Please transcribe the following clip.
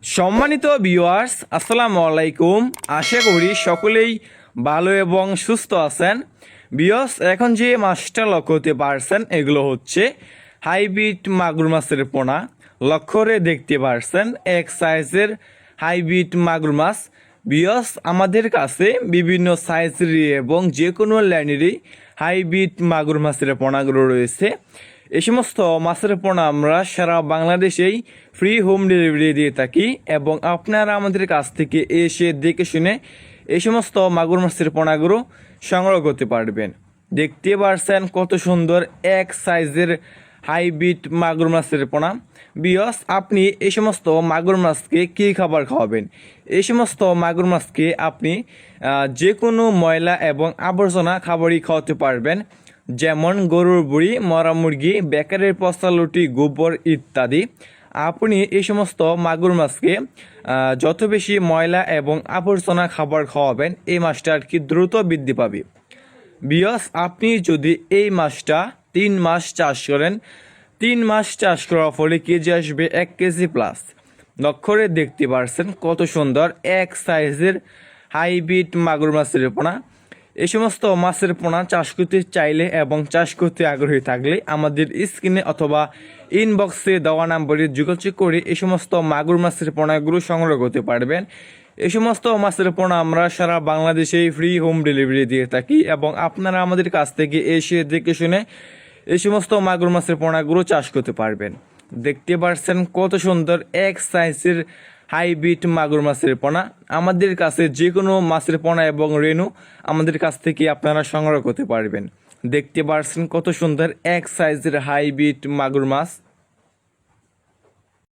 সম্মানিত ভিউয়ার্স, আসসালামু আলাইকুম। আশা করি সকলেই ভালো এবং সুস্থ আছেন। ভিউয়ার্স, এখন যে মাছটা লক্ষ্য করতে পারছেন এগুলো হচ্ছে হাইব্রিড মাগুর মাছের পোনা। লক্ষ্য করে দেখতে পারছেন এক সাইজের হাইব্রিড মাগুর মাছ। ভিউয়ার্স, আমাদের কাছে বিভিন্ন সাইজেরই এবং যে কোনো লাইনেরই হাইব্রিড মাগুর মাছের পোনাগুলো রয়েছে। এই সমস্ত মাছের পোনা আমরা সারা বাংলাদেশেই ফ্রি হোম ডেলিভারি দিয়ে থাকি এবং আপনারা আমাদের কাছ থেকে এসে দেখে শুনে এই সমস্ত মাগুর মাছের পোনাগুলো সংগ্রহ করতে পারবেন। দেখতে পারছেন কত সুন্দর এক সাইজের হাইব্রিড মাগুর মাছের পোনা। বিয়স, আপনি এই সমস্ত মাগুর মাছকে কী খাবার খাওয়াবেন? এই সমস্ত মাগুর মাছকে আপনি যে কোনো ময়লা এবং আবর্জনা খাবারই খাওয়াতে পারবেন, যেমন গরুর বুড়ি, মরা মুরগি, বেকারের পচা লুটি, গোবর ইত্যাদি। আপনি এই সমস্ত মাগুর মাছকে যত বেশি ময়লা এবং আবর্জনা খাবার খাওয়াবেন এই মাছটা আর কি দ্রুত বৃদ্ধি পাবে। বিয়স, আপনি যদি এই মাছটা 3 মাস চাষ করেন, 3 মাস চাষ করার ফলে কেজি আসবে 1 কেজি প্লাস। লক্ষ্য করে দেখতে পারছেন কত সুন্দর এক সাইজের হাইব্রিড মাগুর মাছের পোনা। এই সমস্ত মাছের পোনা চাষ করতে চাইলে এবং চাষ করতে আগ্রহী থাকলে আমাদের স্ক্রিনে অথবা ইনবক্সে দেওয়া নাম্বারে যোগাযোগ করে এই সমস্ত মাগুর মাছের পোনাগুলো সংগ্রহ করতে পারবেন। এই সমস্ত মাছের পোনা আমরা সারা বাংলাদেশেই ফ্রি হোম ডেলিভারি দিয়ে থাকি এবং আপনারা আমাদের কাছ থেকে এসে দেখে শুনে এই সমস্ত মাগুর মাছের পোনাগুলো চাষ করতে পারবেন। দেখতে পাচ্ছেন কত সুন্দর এক সাইজের হাইব্রিড মাগুর মাছের পোনা। আমাদের কাছে যে কোনো মাছের পোনা এবং রেনু আমাদের কাছ থেকে আপনারা সংগ্রহ করতে পারবেন। দেখতে পাচ্ছেন কত সুন্দর এক সাইজের হাইব্রিড মাগুর মাছ।